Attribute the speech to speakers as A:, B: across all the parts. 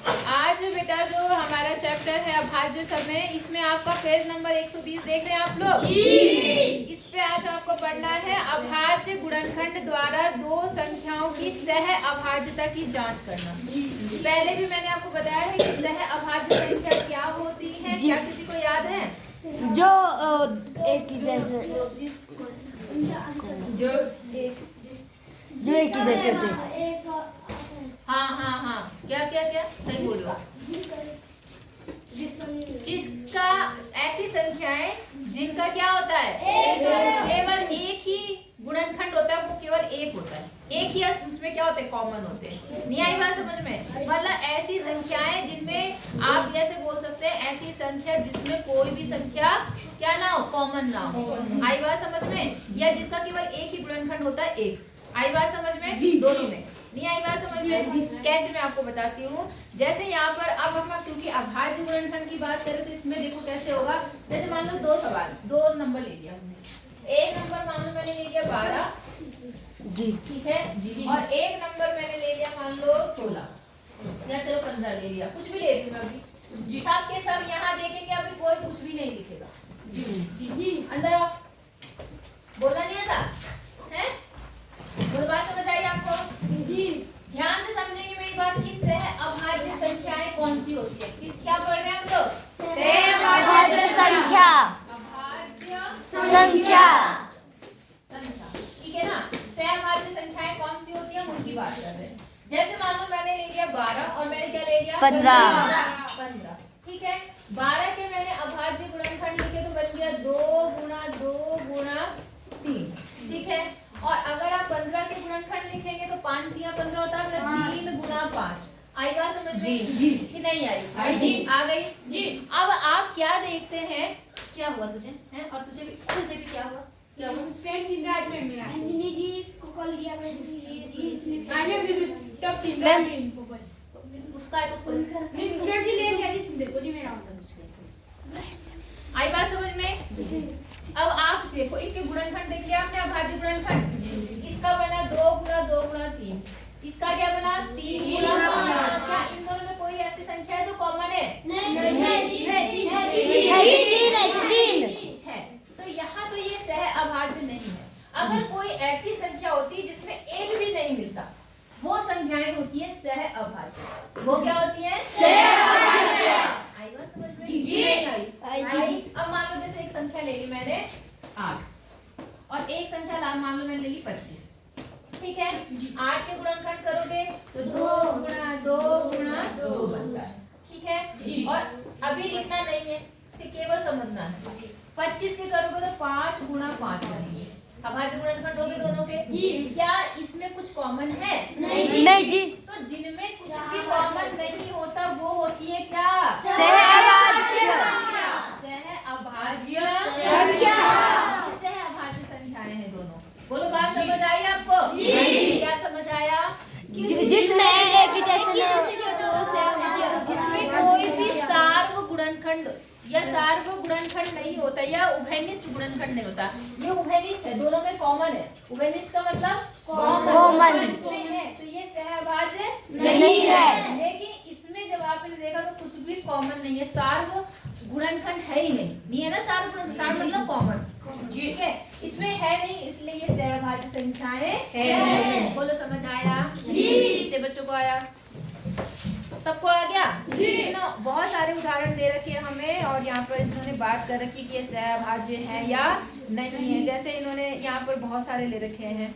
A: आज बेटा जो हमारा चैप्टर है अभाज्य समय, इसमें आपका पेज नंबर 120 देख रहे हैं आप लोग। इस पे आज आपको पढ़ना है अभाज्य गुणनखंड द्वारा दो संख्याओं की सह अभाज्यता की जांच करना। पहले भी मैंने आपको बताया है कि सह अभाज्य संख्या क्या होती है, क्या किसी को याद है?
B: जो एक ही जैसे होते हैं।
A: हाँ, क्या सही बोलो। जिसका ऐसी संख्याएं जिनका क्या होता है, केवल एक ही गुणनखंड होता है, वो केवल एक होता है, एक ही उसमें क्या होते हैं, कॉमन होते हैं। नहीं आई बात समझ में? मतलब ऐसी संख्याएं जिनमें आप ऐसे बोल सकते हैं, ऐसी संख्या जिसमें कोई भी संख्या क्या ना हो, कॉमन ना हो। आई बात समझ में? या जिसका केवल एक ही गुणनखंड होता है, एक। आई बात समझ में? दोनों में। नहीं आई बात समझ में? कैसे मैं आपको बताती हूँ। जैसे यहाँ पर अब हम क्योंकि अभाज्य गुणनखंड की बात करें तो इसमें देखो कैसे होगा। जैसे मान लो दो सवाल, दो नंबर ले लिया हमने। एक नंबर मान लो मैंने ले लिया 12
B: जी,
A: ठीक है जी, और एक नंबर मैंने ले लिया मान लो 16 या चलो 15 ले लिया, कुछ भी ले रही हूँ मैं अभी जी। सब के सब यहाँ देखेंगे, अभी कोई कुछ भी नहीं लिखेगा जी। अंदर आओ, बोलना नहीं आता है? बोलो, बात समझ आई आपको? जी। ध्यान से समझेंगे मेरी बात की सह अभाज्य संख्याएं कौन सी होती है। किस क्या पढ़ रहे हैं हम लोग?
B: सह अभाज्य संख्या।
A: अभाज्य
B: संख्या,
A: ठीक है ना। सह अभाज्य संख्याएं कौन सी होती है, उनकी बात कर रहे हैं। जैसे मान लो मैंने ले लिया 12 और मैंने क्या ले लिया 15, ठीक है। 12 के मैंने अभाज्य गुणनखंड लिखे तो बन गया 2 गुणा 2 गुणा 3, ठीक है। और अगर आप 15 के गुणनखंड लिखेंगे तो 5 3 15 होता है, 3 गुणा 5। आई बात समझ में जी कि नहीं आई? आई जी, आ गई जी। अब आप क्या देखते हैं, क्या हुआ तुझे है और तुझे भी क्या हुआ? क्या हुआ?
C: पेन चिंगाज में मेरा जी इसको कॉल दिया मैं जी इसने आगे भी तब चिंगाज में इनको बोल
A: उसका है तो उसको
C: नहीं उधर जी ले लिया जी देखो जी मेरा मतलब
A: आई बात समझ में? अब आप देखो इनके गुणनखंड देख लिया आपने, अभाज्य गुणनखंड। इसका बना 2 गुणा 2 गुणा 3, इसका क्या बना 3 गुणा 5। क्या इन दोनों में कोई ऐसी संख्या है जो कॉमन है?
B: नहीं
A: है। तो यहाँ तो ये सह अभाज्य नहीं है। अगर कोई ऐसी संख्या होती है जिसमें एक भी नहीं मिलता, वो संख्याएं होती है सह अभाज्य। वो क्या होती है? सह अभाज्य। आई बात समझ में? जी आई। अब मान लो जैसे एक संख्या ले ली मैंने 8 और एक संख्या मान लो मैंने ले ली 25, ठीक है। 8 के गुणनखंड करोगे तो 2 गुणा 2 गुणा 2 बनता है, ठीक है। और अभी लिखना नहीं है, केवल समझना है। 25 के करोगे तो 5 गुणा 5 बनेंगे। अभाज्य गुणनखंड हो गए दोनों के जी। क्या इसमें कुछ कॉमन है?
B: नहीं जी।
A: तो जिनमें कुछ भी कॉमन नहीं होता वो होती है क्या?
B: सह अभाज्य संख्या।
A: सह अभाज्य संख्याएं हैं दोनों। बोलो, बात समझ आई आपको? क्या समझ आया?
B: जिसमें एक ही जैसे
A: जिसमें कोई भी सार्व गुणनखंड या सार्व गुणनखंड नहीं होता या उभयनिष्ठ गुणनखंड नहीं होता। ये उभयनिष्ठ है, दोनों में कॉमन है। उभयनिष्ठ का मतलब
B: कॉमन
A: इसमें है, तो ये सहअभाज्य
B: नहीं है।
A: लेकिन इसमें जब आपने देखा तो कुछ भी कॉमन नहीं है, सार्व गुणनखंड है ही नहीं है ना। सार्व मतलब कॉमन, ठीक है। इसमें है नहीं, इसलिए ये सहअभाज्य संख्याएं है। बोलो, समझ आया? जी। बच्चों को आया? सबको आ गया? ना बहुत सारे उदाहरण दे रखे हैं हमें और यहाँ पर इन्होंने बात कर रखी कि ये सहअभाज्य है या नहीं है। जैसे इन्होंने यहाँ पर बहुत सारे ले रखे हैं,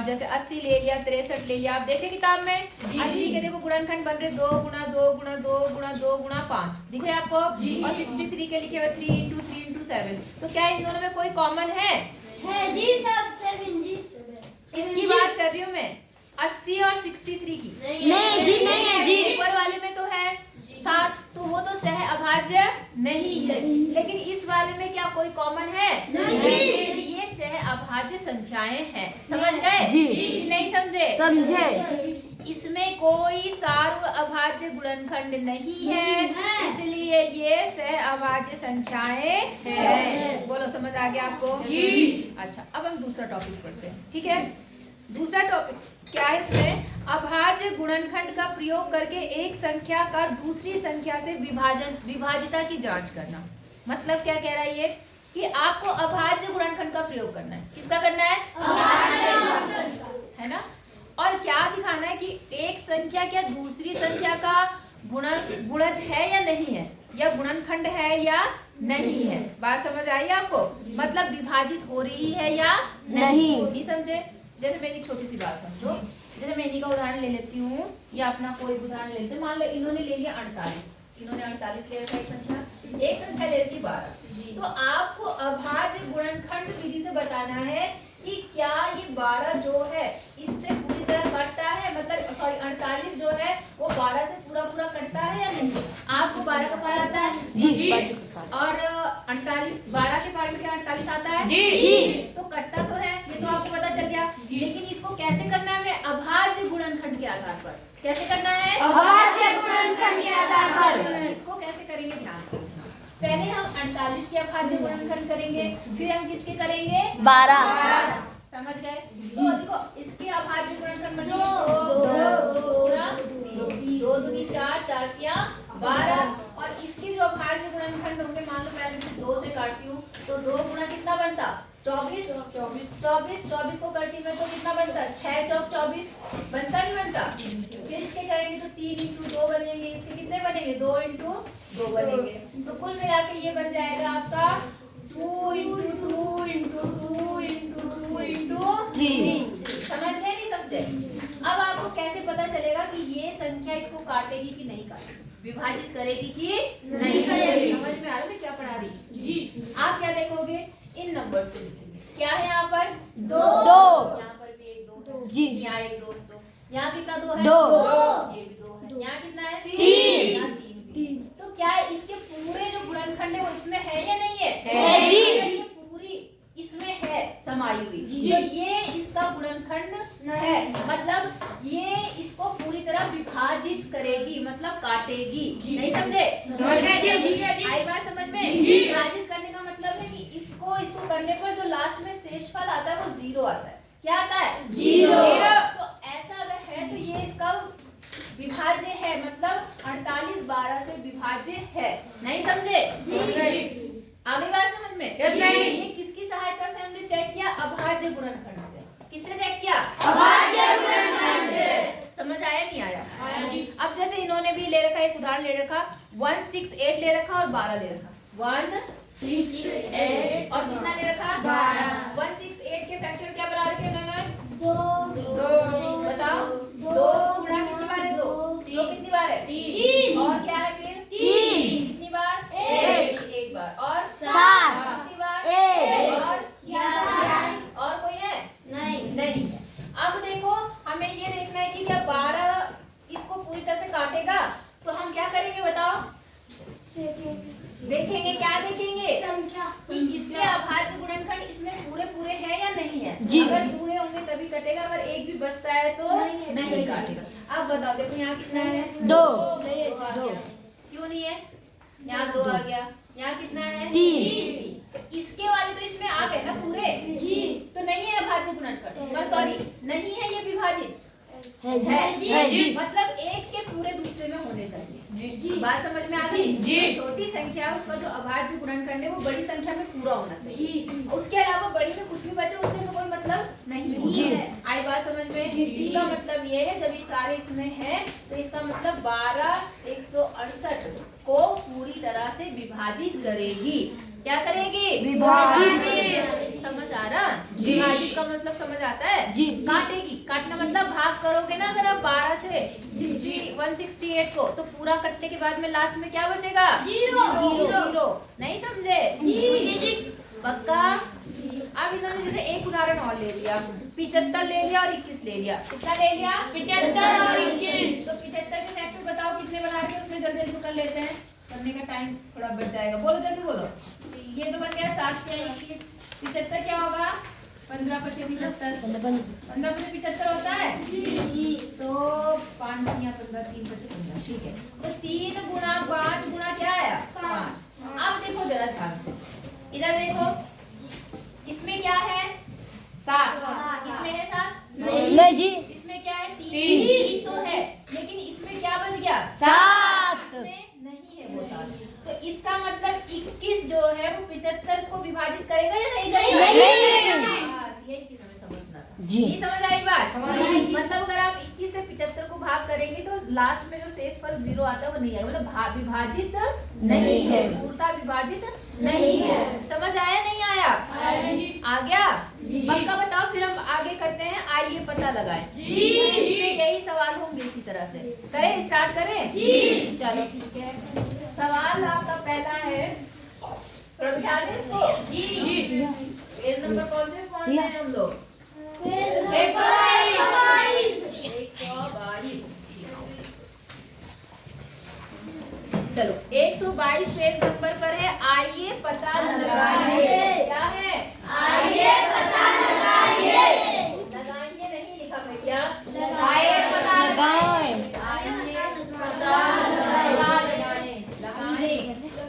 A: जैसे 80 ले लिया, 63 ले लिया। आप देखे किताब में 80 के देखो गुणनखंड बन रहे 2 गुणा 2 गुणा 2 गुणा 2 गुणा 5, दिखे आपको? और 63 के लिखे हुए 3 × 3 × 7। तो क्या इन दोनों में कोई कॉमन है?
C: जी सब 7 जी।
A: इसकी बात कर रही हूँ मैं, 80 और 63 की।
B: नहीं जी, नहीं है जी।
A: ऊपर वाले में तो है 7, तो वो तो सह अभाज्य नहीं है। लेकिन इस वाले में क्या कोई कॉमन है? नहीं। ये सह अभाज्य संख्याएं हैं। समझ गए
B: जी?
A: नहीं समझे?
B: समझे।
A: इसमें कोई सार्व अभाज्य गुणनखंड नहीं है, इसलिए ये सह अभाज्य संख्याएं हैं। बोलो, समझ आ गया आपको? जी। अच्छा, अब हम दूसरा टॉपिक पढ़ते हैं, ठीक है। दूसरा टॉपिक क्या है इसमें, अभाज्य गुणनखंड का प्रयोग करके एक संख्या का दूसरी संख्या से विभाजिता की जांच करना। मतलब क्या कह रहा है ये कि आपको अभाज्य गुणनखंड का प्रयोग करना है। किसका करना है? अभाज्य गुणनखंड का, है ना। और क्या दिखाना है कि एक संख्या क्या दूसरी संख्या का गुणज है या नहीं है, या गुणनखंड है या नहीं है। बात समझ आई आपको? मतलब विभाजित हो रही है या नहीं समझे? जैसे मेरी एक छोटी सी बात समझो, जैसे मैं इन्हीं का उदाहरण ले लेती हूँ या अपना कोई उदाहरण ले लेते हैं। मान लो इन्होंने ले लिया 48, इन्होंने 48 ले रखा, एक संख्या ले रखी 12। तो आपको अभाज्य गुणनखंड विधि से बताना है कि क्या ये 12 जो है इससे पूरी तरह कटता है, मतलब सॉरी 48 जो है वो 12 से पूरा कटता है या नहीं। आपको 12 का पार आता है
B: जी।
A: और 48 12 के पार में क्या 48 आता है
B: जी।
A: तो कटता तो है, ये तो आपको पता चल गया। लेकिन इसको कैसे करना है? अभाज्य गुणनखंड के आधार पर। कैसे करना है?
B: अभाज्य गुणनखंड के आधार पर।
A: इसको कैसे करेंगे ध्यान से समझना। पहले हम 48 के अभाज्य गुणनखंड करेंगे, फिर हम किसके करेंगे?
B: 12।
A: समझ गए? तो देखो इसके अभाज्य गुणनखंड मतलब 2 दूनी 4, 4 किया 12। और इसके जो अभाज्य गुणनखंड होंगे, मान लो पहले मैं 2 से काटती हूँ तो 2 गुना कितना बनता? 24 को करती मैं तो कितना बनता? 6 चौक 24 बनता नहीं बनता? फिर इसके करेंगे तो 3 इंटू 2 बनेंगे, इसके कितने बनेंगे? 2 इंटू 2 बनेंगे। तो कुल मिला के ये बन जाएगा आपका 2 इंटू 2 इंटू 2 इंटू 2 इंटू 3। समझ गए नहीं समझे? अब आपको कैसे पता चलेगा कि ये संख्या इसको काटेगी कि नहीं काटेगी, विभाजित करेगी कि नहीं करेगी? समझ में आ रहा है क्या पढ़ा रही जी? आप क्या देखोगे? इन नंबर्स को लिखेंगे। क्या है यहाँ पर? 2। यहाँ पर भी एक 2 है जी। यहाँ एक 2 है, यहाँ कितना 2 है? 2। ये भी 2 है। यहाँ कितना है? 3। यहाँ 3। तो क्या इसके पूरे जो गुणनखंड है वो इसमें है या नहीं है जी? ये पूरी इसमें है समाई हुई, तो ये इसका गुणनखंड है। मतलब ये इसको पूरी तरह विभाजित करेगी, मतलब काटेगी। नहीं समझे? आई बात समझ में? विभाजित करने का मतलब है कि इसको करने पर जो लास्ट में शेषफल आता है वो 0 आता है। क्या आता है? 0। तो ऐसा अगर है तो ये इसका विभाज्य है, मतलब 48 12 से विभाज्य है। नहीं समझे? आगे बात समझ में? ये किसकी सहायता से हमने चेक किया? अभाज्य गुणनखंड से। किससे चेक किया? अभाज्य गुणनखंड से। समझ आया नहीं आया? अब जैसे इन्होंने भी ले रखा, एक उदाहरण ले रखा 168 ले रखा और 12 ले रखा। 168 और कितना ले रखा? 12। 168 के फैक्टर क्या बना रखे इन्होंने? 2। बताओ 2 गुणा कितनी बार है? 2 कितनी बार है? 3। और क्या है फिर? 3 कितनी बार? 1 बार। और
B: 7
A: कितनी बार?
B: 1
A: और 11। और कोई है? नहीं। अब देखो हमें ये देखना है कि क्या 12 इसको पूरी तरह से काटेगा, तो हम क्या करेंगे बताओ? देखेंगे। क्या देखेंगे? संख्या कि इसके अभाज्य गुणनखंड इसमें पूरे हैं या नहीं है जी। अगर पूरे होंगे तभी कटेगा, अगर एक भी बचता है तो नहीं काटेगा। अब बताओ, देखो यहाँ कितना है? 2। क्यों नहीं है? यहाँ 2 आ गया। यहाँ कितना है? 3। तो इसके वाले तो इसमें आ गए ना पूरे जी। तो नहीं है अभाज्य गुणनखंड, बस सॉरी नहीं है, ये विभाजित है जी। मतलब एक के पूरे दूसरे में होने चाहिए जी। बात समझ में आ गई जी? छोटी संख्या उसका जो अभाज्य गुणनखंड है वो बड़ी संख्या में पूरा होना चाहिए। उसके अलावा बड़ी में कुछ भी बचे उससे में कोई मतलब नहीं है। आई बात समझ में? इसका मतलब ये है जब ये सारे इसमें हैं तो इसका मतलब 12 168 को पूरी तरह से विभाजित करेगी। क्या करेगी? विभाजित। समझ आ रहा? विभाजित का मतलब समझ आता है जी। काटेगी, काटना मतलब भाग करोगे ना अगर आप 12 से 168 को, तो पूरा कटने के बाद में लास्ट में क्या बचेगा? 0। नहीं समझे जी? पक्का? अब इन्होंने जैसे एक उदाहरण और ले लिया, 75 ले लिया और 21 ले लिया। कितना ले लिया? 75 और 21। तो 75 के फैक्टर बताओ कितने बना के उसमें जल्दी कर लेते हैं, करने का टाइम थोड़ा बच जाएगा। बोलो जल्दी बोलो। ये तो बन गया 7 या 21। 75 क्या होगा? 15 × 75। 15 × 75 होता है तो 5 या 15 3 × 15 ठीक है। तो 3 गुणा 5 गुणा क्या आया? 5। अब देखो जरा ध्यान से, इधर देखो इसमें क्या है? 7। इसमें है 7
B: नहीं जी।
A: इसमें क्या है? तीन तो है, लेकिन इसमें क्या बच गया?
B: 7।
A: इसमें नहीं है वो 7। तो इसका मतलब 21 जो है वो 75 को विभाजित करेगा या नहीं करेगा?
B: नहीं।
A: बस यही चीज हमें समझना था।
B: जी।
A: नहीं समझ आई बात? मतलब अगर आप 21 से 75 को भाग करेंगे तो लास्ट में जो शेषफल 0 आता है वो नहीं आएगा, मतलब विभाजित नहीं है, पूर्णतः विभाजित नहीं है। समझ आया नहीं आया? आ गया? पक्का बताओ, फिर हम आगे करते हैं। आइए पता लगाएं। इसमें यही सवाल होंगे इसी तरह से। करें, स्टार्ट करें? चलो ठीक है। सवाल आपका पहला है, ध्यान दें इसको। पेज नंबर कौन से हैं हम लोग? 122। चलो 122 पेज नंबर पर है। आइए पता लगाइए। क्या है? आइए पता लगाइए। लगाइए नहीं लिखा भैया, आइए पता लगाएं। आइए पता लगाएं।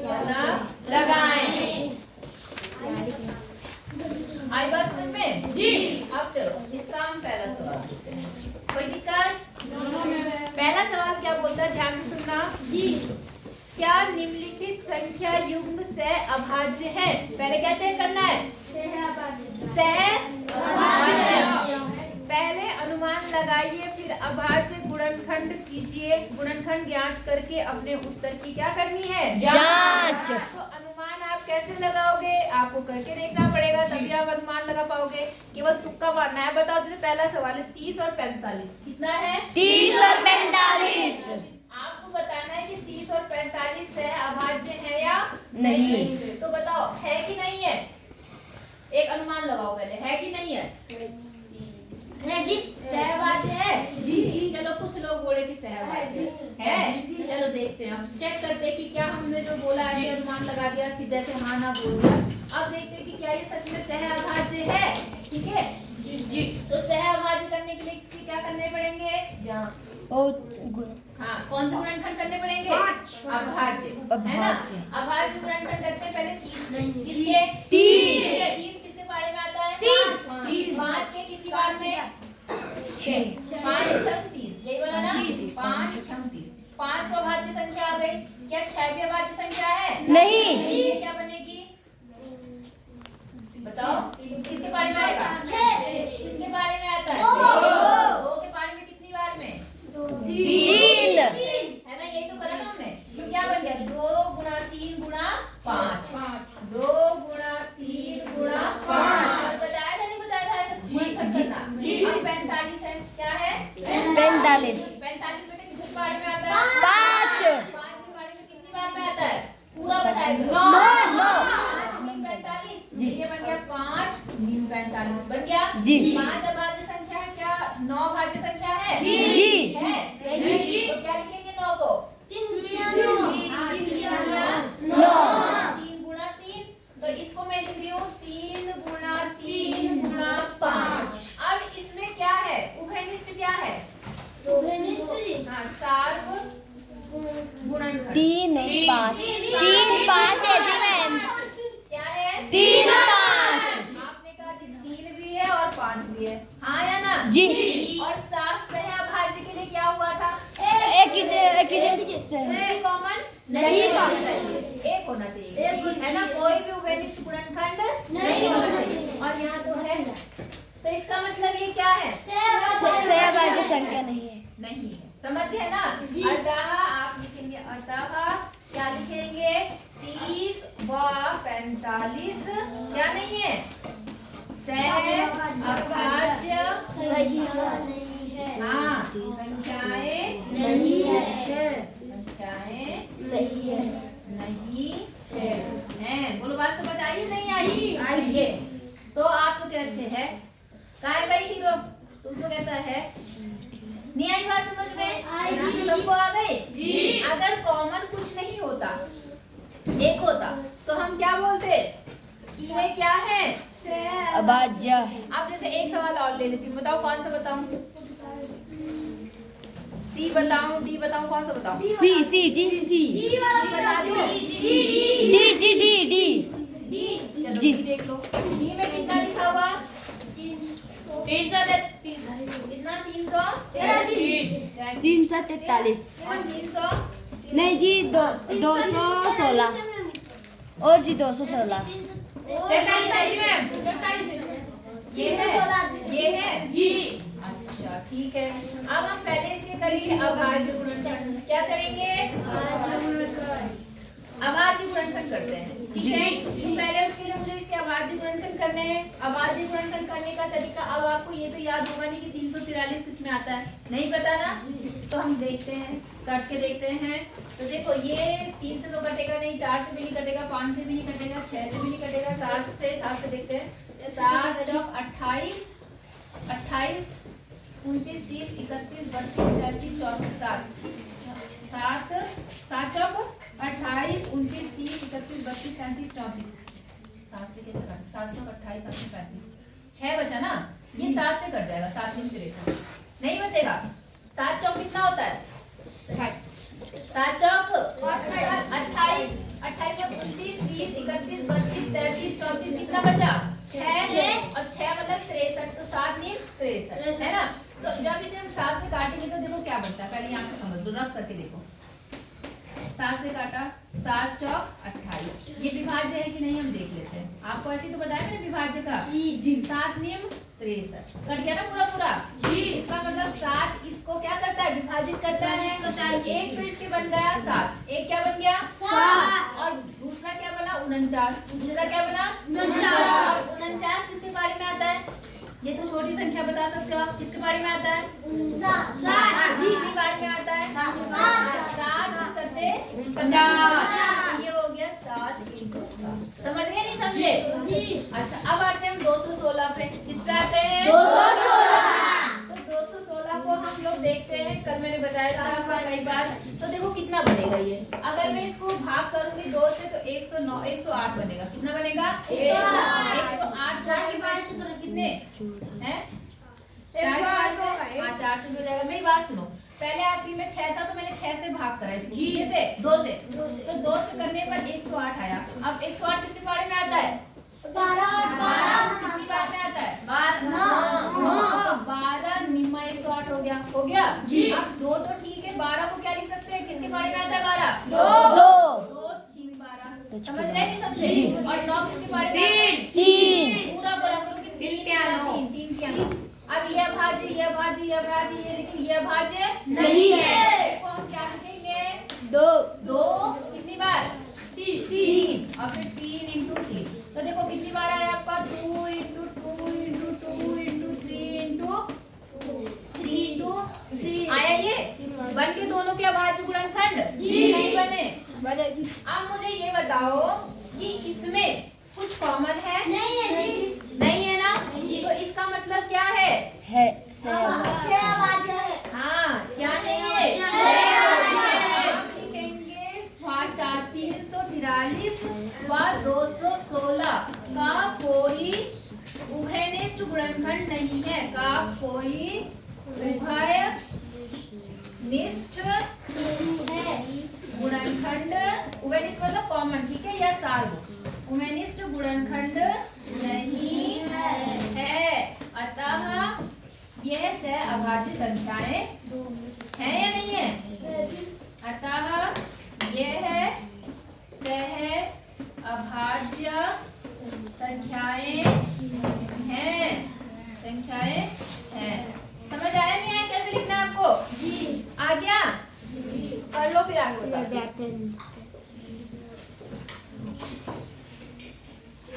A: पता लगाएं। आई बात समझ में? जी। अब चलो इसका हम पहला सवाल पूछते हैं। कोई दिक्कत? पहला सवाल क्या बोलता है, ध्यान से सुनना। जी। क्या निम्नलिखित संख्या युग्म सहअभाज्य है? पहले क्या चेक करना है? सहअभाज्य। पहले अनुमान लगाइए, फिर अभाज्य गुणनखंड कीजिए। गुणनखंड ज्ञात करके अपने उत्तर की क्या करनी है?
B: जांच।
A: तो अनुमान आप कैसे लगाओगे? आपको करके देखना पड़ेगा, तभी आप अनुमान लगा पाओगे। केवल तुक्का मारना है। बताओ, जैसे पहला सवाल है 30 और 45 कितना है?
B: 30 और 45।
A: आपको बताना है कि 30 और 45 सहअभाज्य है या
B: नहीं।
A: तो बताओ है कि नहीं है? एक अनुमान लगाओ पहले, है कि नहीं है?
B: जी।
A: सहअभाज्य है? जी। चलो कुछ लोग बोले कि सहअभाज्य है। चलो देखते हैं, अब चेक करते हैं कि क्या हमने जो बोला है अनुमान लगा दिया, सीधे से हाँ ना बोल दिया। अब देखते हैं कि क्या ये सच में सहअभाज्य है। ठीक है जी। तो सहअभाज्य करने के लिए इसके क्या करने पड़ेंगे? हाँ, कौन से गुणनखंड करने पड़ेंगे? अभाज्य, है ना? अभाज्य गुणनखंड करते हैं पहले 30। किसके? 30 किसके बारे में आता है? 5 के कितनी बार में? 6। 5 6 30, यही बोला ना? 5 6 30। 5 तो अभाज्य संख्या आ गई। क्या 6 भी अभाज्य संख्या है?
B: नहीं।
A: ये क्या बनेगी? बताओ, किसके बारे में आएगा? 6। किसके बारे में आता है? 2 के बारे में कितनी बार में? 3 है ना? यही तो करा ना हमने। तो क्या बन गया? 2 गुणा 3 गुणा 5। 2 गुणा 3 गुणा 5। बताया था नहीं बताया था? ऐसे गुणनखंड करना। अब 45 है, क्या है?
B: 45।
A: 45 में किसके बारे में आता है?
B: 5
A: के बारे में कितनी बार में आता है? पूरा बताया। 9 45। ये बन गया 5 45 बन गया
B: जी।
A: 5 अभाज्य संख्या है, क्या 9 अभाज्य संख्या है?
B: जी।
A: है जी। तो क्या लिखेंगे 9 को? 3 गुणा 3। तो इसको मैं लिख रही हूँ 3 गुणा 3 गुणा 5। अब इसमें क्या है? उभयनिष्ठ क्या है? हाँ, सार्व गुणनखंड।
B: 3 5 3 5 है जी मैम।
A: क्या है?
B: 3 5।
A: आपने कहा कि 3 भी है और 5 भी है, हाँ या ना?
B: जी।
A: और 7 सहअभाज्य के लिए क्या हुआ था?
B: एक ही
A: कॉमन
B: नहीं
A: होना चाहिए, एक होना चाहिए, है ना? कोई भी उभयनिष्ठ गुणनखंड नहीं होना चाहिए, और यहाँ तो है। तो इसका मतलब ये क्या है?
B: सहअभाज्य संख्या नहीं है।
A: नहीं है। समझ गए ना? अतः आप लिखेंगे, अतः क्या लिखेंगे? 30 व 45 क्या नहीं है? सहअभाज्य हाँ, संख्याएं नहीं है। संख्याएं नहीं है। बोलो, बात समझ आई नहीं आई? आई। तो आप तो कहते हैं कहाँ है भाई हीरो? तुमको कहता है नहीं आई बात समझ में? सबको आ गई जी। अगर कॉमन कुछ नहीं होता, एक होता, तो हम क्या बोलते? ये क्या है?
B: अभाज्य।
A: अब जैसे एक सवाल और ले लेती हूँ, बताओ कौन सा बताऊं? सी बताऊं, डी बताऊं, कौन सा बताऊं?
B: सी जी सी
A: बता दो।
B: डी जी डी
A: चलो डी देख लो। डी में कितना लिखा होगा? 300 कितना 300
B: 343
A: और 300
B: नहीं जी 216 और जी 216
A: ये है जी। अच्छा ठीक है, अब हम पहले से करेंगे अभाज्य गुणनखंड। क्या करेंगे? अभाज्य गुणनखंड करते हैं, ठीक है। तो पहले उसके लिए मुझे इसके अभाज्य गुणनखंड करने हैं। अभाज्य गुणनखंड करने का तरीका अब आपको ये तो याद होगा नहीं कि 343 किसमें आता है, नहीं पता ना। तो हम देखते हैं, काट के देखते हैं। तो देखो ये 3 से तो कटेगा नहीं, 4 से भी नहीं कटेगा, 5 से भी नहीं कटेगा, 6 से भी नहीं कटेगा, 7 से देखते हैं। 7 चौक 28, 28 29 30 31 32 33 34 7 चौक 28 29 30 31 32 33 34। 7 से कैसे काट? 7 चौक 28 7 से 35, 6 बचा ना, ये 7 से कट जाएगा। 7 में 63 नहीं बचेगा। 7 चौक कितना होता है? 7 चौक 28 28 चौक 29 30 31 32 33 34 कितना बचा? 6 और 6 मतलब 63, तो 7 नीम 63 है ना। तो जब इसे हम 7 से काटेंगे तो देखो क्या बनता है, पहले यहाँ से समझ लो, रफ करके देखो। 7 से काटा, 7 चौक 28, ये विभाज्य है कि नहीं हम देख लेते हैं। आपको ऐसे तो बताया मैंने विभाज्य का। 7 नियम 63 कट गया ना पूरा पूरा जी। इसका मतलब 7 इसको क्या करता है? विभाजित करता है। एक तो इसके बन गया 7, एक क्या बन गया 7, और दूसरा क्या बना 49, दूसरा क्या बना 49। किसके बारे में आता है? ये तो छोटी संख्या बता सकते हो आप, किसके बारे में आता है? जी के बारे में आता है। 7 सत्ते 50, ये हो गया 7 × 7। समझ गए नहीं समझे? अच्छा अब आते हैं हम 216 पे। किस पे आते हैं? 216। तो 216 को हम लोग देखते हैं, कल मैंने बताया था आपको कई बार। तो देखो कितना बनेगा ये, अगर मैं इसको भाग करूंगी 2 से तो 109 108 बनेगा। कितना बनेगा? 108 कितने हैं? 4 से हो जाएगा। मेरी बात सुनो, पहले आखिरी में 6 था तो मैंने 6 से भाग करा इसको, कैसे? 2 से। तो 2 से करने पर 108 आया। अब 108 किसके बारे में आता है? 12 किसके बारे में आता है? 12 निम्मा 108 हो गया जी। अब 2 तो ठीक है, 12 को क्या लिख सकते हैं? किसके बारे में आता है? 12 2 6 12। समझ रहे नहीं समझे? और 9 किसके बारे में? 3 पूरा बोला करो कि 3 क्या 3। अब ये भाज्य ये लेकिन ये भाज्य नहीं है। इसको हम क्या लिखेंगे? 2 कितनी बार? 3 और फिर 3 × 3। तो देखो कितनी बार आया आपका? 2 × 2 × 2 × 3 × 3 आया। ये बन के दोनों के अभाज्य गुणनखंड नहीं बने। अब मुझे ये बताओ कि इसमें कुछ कॉमन है? नहीं है ना। तो इसका मतलब क्या है? हाँ क्या नहीं है? हम लिखेंगे 343 व 216 का कोई उभयनिष्ठ गुणनखंड नहीं है। का कोई उभयनिष्ठ गुणनखंड, उभयनिष्ठ मतलब कॉमन, ठीक है, या सार्व, उभयनिष्ठ गुणनखंड नहीं है। अतः यह सह अभाज्य संख्याएं हैं या नहीं है? अतः यह सह अभाज्य संख्याएं हैं। समझ आया नहीं आया? कैसे लिखना है आपको? आ गया? कर लो फिर आगे बताओ।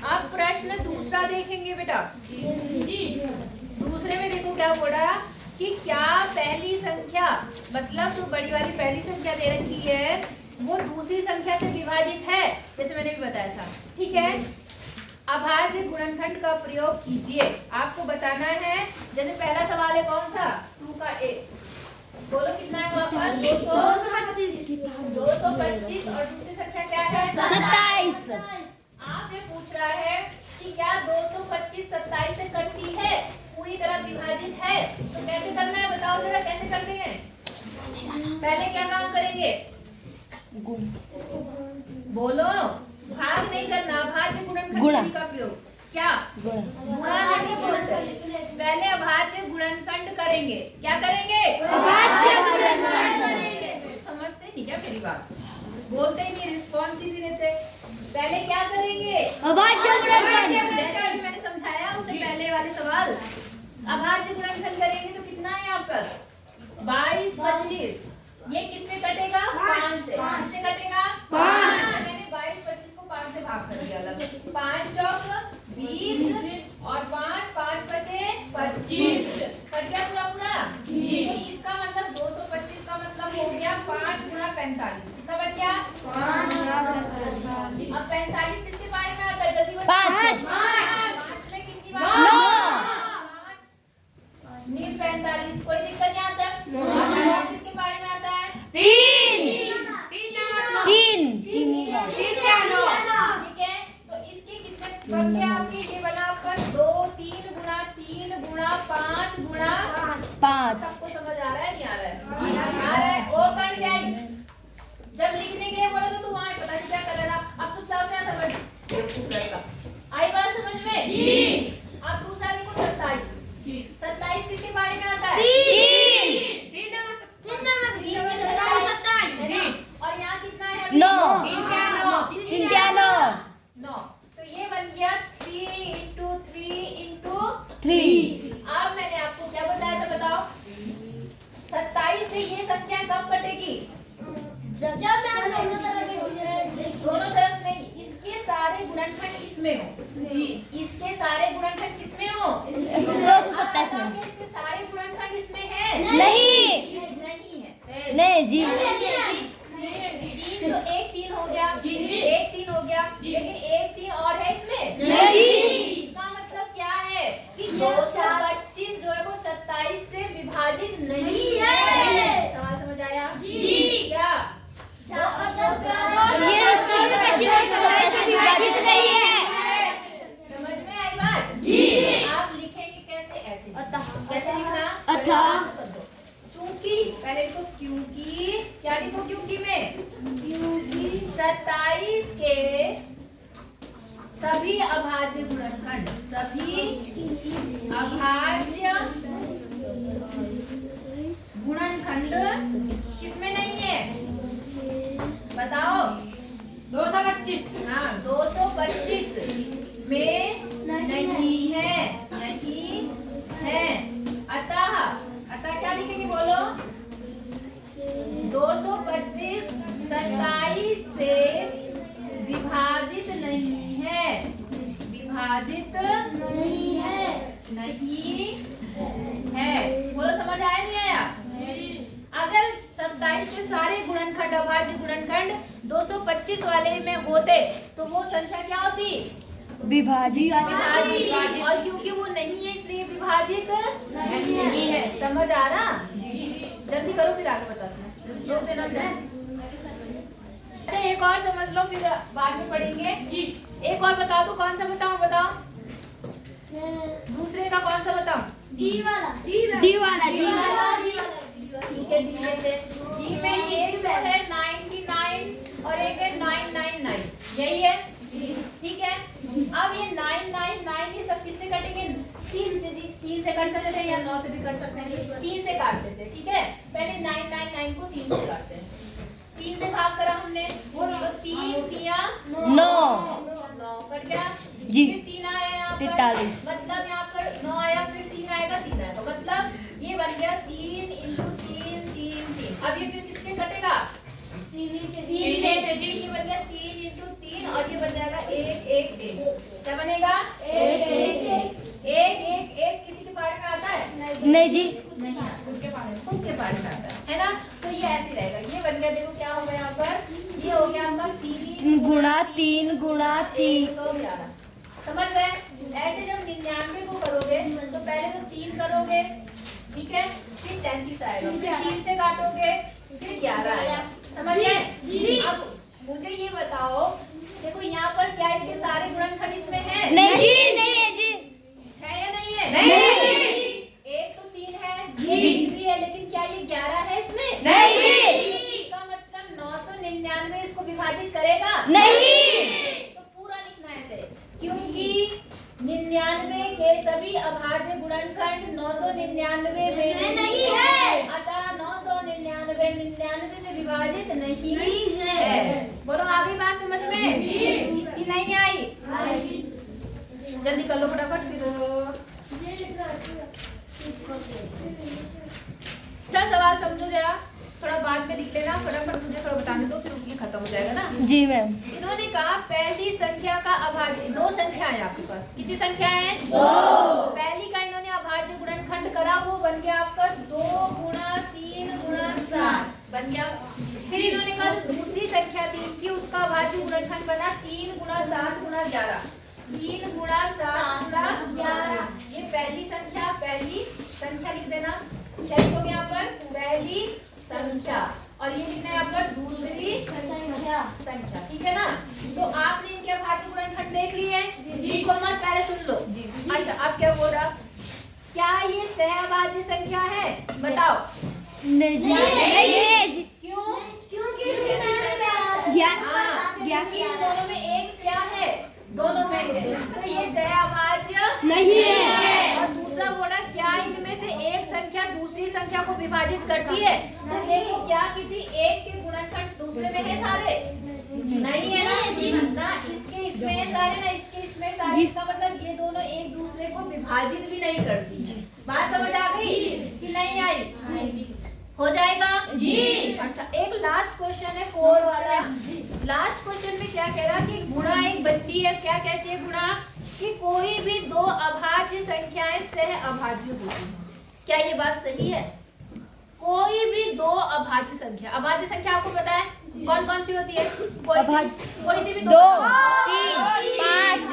A: अब प्रश्न दूसरा देखेंगे बेटा जी। दूसरे में देखो क्या बोला कि क्या पहली संख्या, मतलब जो बड़ी वाली पहली संख्या दे रखी है वो दूसरी संख्या से विभाजित है, जैसे मैंने भी बताया था, ठीक है। अभाज्य गुणनखंड का प्रयोग कीजिए। आपको बताना है, जैसे पहला सवाल है कौन सा? 2 का a, बोलो कितना है वहाँ पर? 225 और दूसरी संख्या क्या है?
B: 27।
A: आपने पूछ रहा है कि क्या 225 27 से कटती है, पूरी तरह विभाजित है, तो कैसे करना है बताओ जरा, कैसे करते हैं? पहले क्या काम करेंगे? बोलो, भाग नहीं करना, अभाज्य गुणनखंड का प्रयोग। क्या गुणनखंड बोलते हैं। पहले अभाज्य गुणनखंड करेंगे। क्या करेंगे?
B: अभाज्य गुणनखंड
A: करेंगे। समझते नहीं क्या मेरी बात? बोलते ही नहीं, रिस्पॉन्स ही नहीं देते। पहले क्या करेंगे?
B: अभाज्य गुणनखंड।
A: जैसे कि मैंने समझाया उससे पहले वाले सवाल, अभाज्य गुणनखंड करेंगे तो कितना है यहाँ पर? 22, 25। ये किससे कटेगा? 5 से। किससे कटेगा? 5। मैंने 22, 25 को 5 से भाग कर दिया अलग। 5 चौक 20 और 5 बचे 25। कट गया पूरा पूरा। तो इसका मतलब 225 का मतलब हो गया 5 गुणा 45। कितना बन गया? 5। अब 45 किसके बारे में आता है? जल्दी बताओ। 5 में कितनी बार?
B: 9।
A: 45। कोई दिक्कत नहीं आता? किसके बारे में आता है?
B: 3।
A: ठीक है, तो इसके कितने बन गया आपके? ये बना आपका 2 3 गुणा 3 गुणा 5 गुणा
B: 5।
A: सबको समझ आ रहा है? नहीं आ रहा है? आ रहा है। ओ कौन से आई? जब लिखने के लिए बोला तो तू वहां पता नहीं क्या कर रहा था। अब चुपचाप से समझ। आई बात समझ में? जी। अब दूसरा देखो 27। 27 किसके बारे में आता है? 3। और यहाँ कितना है?
B: 9।
A: 9। तो ये बन गया 3 × 3 ×
B: 3।
A: अब मैंने आपको क्या बताया था? बताओ। 27 से ये संख्या कब कटेगी? जब दोनों तरफ नहीं, इसके सारे गुणनखंड इसमें हो। जी। इसके सारे गुणनखंड किसमें हो?
B: 227 में।
A: इसके सारे गुणनखंड इसमें है?
B: नहीं
A: है।
B: जी।
A: 3 तो 1 3 हो गया। 1 3 हो गया, लेकिन 1 3 और है इसमें?
B: नहीं।
A: इसका मतलब क्या है कि 225 जो है वो 27 से विभाजित नहीं है। सवाल समझ आया? जी। क्या?
B: ये 227 से विभाजित नहीं है।
A: समझ में आई बात? जी। आप लिखेंगे कैसे? ऐसे। कैसे लिखना?
B: अतः।
A: चूंकि, पहले लिखो क्योंकि। क्या लिखो क्योंकि में? 27 के सभी अभाज्य गुणनखंड, सभी अभाज्य गुणनखंड किसमें नहीं है? बताओ। 225। हाँ, 225 में नहीं है। नहीं है। अतः क्या लिखेंगे? बोलो। 225 27 से विभाजित नहीं है। विभाजित नहीं है। बोलो, समझ आया नहीं आया? अगर 27 के सारे गुणनखंड, अभाज्य गुणनखंड 225 वाले में होते तो वो संख्या क्या होती?
B: विभाजित।
A: और क्योंकि वो नहीं है इसलिए विभाजित नहीं है। समझ आ रहा? जल्दी करो फिर आगे बताते हैं। रोक देना। अच्छा, एक और समझ लो, फिर बाद में पढ़ेंगे। एक और बता दो। कौन सा बताऊं? बताओ। दूसरे का कौन सा बताऊं?
B: डी वाला।
A: ठीक है, डी लेते हैं। डी में एक तो है 99 और एक है 999। यही है? ठीक है। अब ये 999 ये सब किससे कटेंगे? 3 से कर सकते हैं या 9 से भी कर सकते हैं। 3 से काट देते हैं। ठीक है, पहले 999 को 3 से काटते हैं। 3 से भाग करा हमने तो 3 3
B: 9
A: कट गया
B: जी।
A: फिर 3 आया यहाँ पर,
B: 43।
A: मतलब यहाँ पर 9 आया, फिर 3 आएगा, 3 आएगा, मतलब ये बन गया 3 × 3 3 3। अब ये फिर किसके कटेगा? 3 से जी। ये बन गया 3 × 3 और ये बन जाएगा 1 1 1। क्या बनेगा? 1 1 1 1 1। किसी के पार्ट में आता है?
B: नहीं जी।
A: नहीं आता। खुद के पार्ट में आता है ना? तो ये ऐसे रहेगा। ये बन गया, देखो क्या होगा यहाँ पर? ये हो गया आपका 3
B: गुणा 3 गुणा 3।
A: 111। समझ गए? ऐसे जब 99 को करोगे तो पहले तो 3 करोगे, ठीक है, फिर 33 आएगा, फिर 3 से काटोगे, फिर 11 आएगा। समझ गए? अब मुझे ये बताओ, देखो यहाँ पर क्या इसके सारे गुणनखंड इसमें है?
B: नहीं जी। नहीं है जी।
A: है या नहीं है?
B: नहीं।
A: एक तो 3 है, भी है, लेकिन क्या ये 11 है इसमें?
B: नहीं जी।
A: इसका मतलब 999 इसको विभाजित करेगा?
B: नहीं।
A: तो पूरा लिखना है ऐसे, क्योंकि 999 के सभी अभाज्य गुणनखंड 999 में नहीं है, अतः 999 99 से विभाजित नहीं है। बोलो आगे बात समझ में कि नहीं आई? जल्दी कर लो फटाफट फिर। चल सवाल समझो जरा, थोड़ा बाद में लिख लेना, फटाफट मुझे थोड़ा बताने दो फिर ये खत्म हो जाएगा ना।
B: जी मैम।
A: इन्होंने कहा पहली संख्या का अभाज्य, दो संख्या है आपके पास, कितनी संख्या है? दो। पहली का इन्होंने अभाज्य गुणनखंड करा, वो बन गया आपका 2 गुणा 3 गुणा 7 बन गया। फिर इन्होंने कहा दूसरी संख्या 3 की, उसका अभाज्य गुणनखंड बना 3 गुणा 7 गुणा 11, 3 गुणा 7 गुणा 11। ये पहली संख्या लिख देना, चेक हो गया पर पहली संख्या, और ये लिखना है यहाँ पर दूसरी संख्या, ठीक है ना। तो आपने इनके अभाज्य गुणनखंड देख लिए, लिखो मत, पहले सुन लो। अच्छा अब क्या बोल रहा, क्या ये सहअभाज्य संख्या है? बताओ।
B: नहीं जी।
A: क्यों?
B: क्योंकि
A: इन दोनों में एक क्या है? दोनों में है, तो ये सहअभाज्य
B: नहीं है।
A: और दूसरा बोला क्या इनमें से एक संख्या दूसरी संख्या को विभाजित करती है? तो देखो क्या किसी एक के गुणनखंड दूसरे में है सारे? नहीं है ना इसके इसमें है सारे, ना इसके इसमें सारे। इसका मतलब ये दोनों एक दूसरे को विभाजित भी नहीं करती। बात समझ आ गई कि नहीं आई? हो जाएगा जी। अच्छा एक लास्ट क्वेश्चन है 4 वाला। लास्ट क्वेश्चन में क्या कह रहा कि गुणा एक बच्ची है, क्या कहती है गुणा कि कोई भी दो अभाज्य संख्याएं सहअभाज्य होती हैं। क्या ये बात सही है? कोई भी दो अभाज्य संख्या आपको पता है कौन कौन सी होती है? कोई सी भी 2
B: 3 5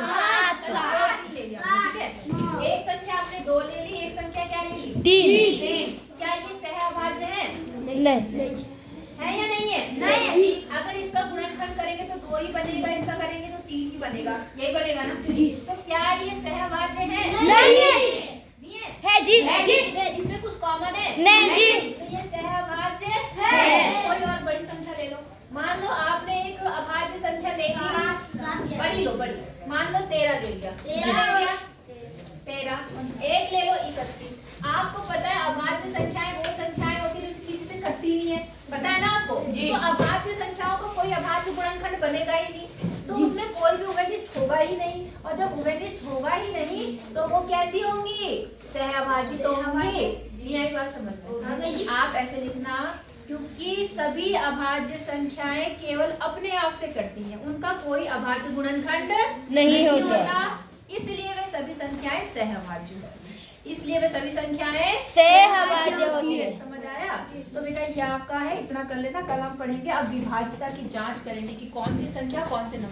B: 7
A: ठीक है। एक संख्या आपने 2 ले ली, एक संख्या क्या ले ली?
B: 3।
A: क्या ये सहअभाज्य है?
B: नहीं
A: है या नहीं है? नहीं। अगर इसका गुणनखंड करेंगे तो 2 ही बनेगा, इसका करेंगे तो 3 ही बनेगा, यही बनेगा ना जी। तो क्या ये सहअभाज्य है?
B: नहीं
A: है जी। इसमें कुछ कॉमन है?
B: नहीं जी।
A: तो ये सहअभाज्य है। कोई और बड़ी संख्या ले लो, मान लो आपने एक अभाज्य संख्या ले ली, बड़ी लो बड़ी, मान लो 13 ले लिया, 13 एक ले लो 31। आपको पता है अभाज्य संख्याएं वो संख्याएं होती है जो किसी से कटती नहीं है, पता है ना आपको? तो अभाज्य संख्याओं का कोई अभाज्य गुणनखंड बनेगा ही नहीं, तो उसमें कोई भी उभयनिष्ठ होगा ही नहीं, और जब उभयनिष्ठ होगा ही नहीं तो वो कैसी होंगी? सहअभाज्य तो होंगी। यही बात समझ में। आप ऐसे लिखना, क्योंकि सभी अभाज्य संख्याएं केवल अपने आप से करती हैं, उनका कोई अभाज्य गुणनखंड नहीं होता, इसलिए वे सभी संख्याएं सहअभाज्य
B: होती है।
A: समझ आया? तो बेटा ये आपका है, इतना कर लेना। कल हम पढ़ेंगे अब विभाज्यता की जांच करेंगे कि कौन सी संख्या कौन से नंबर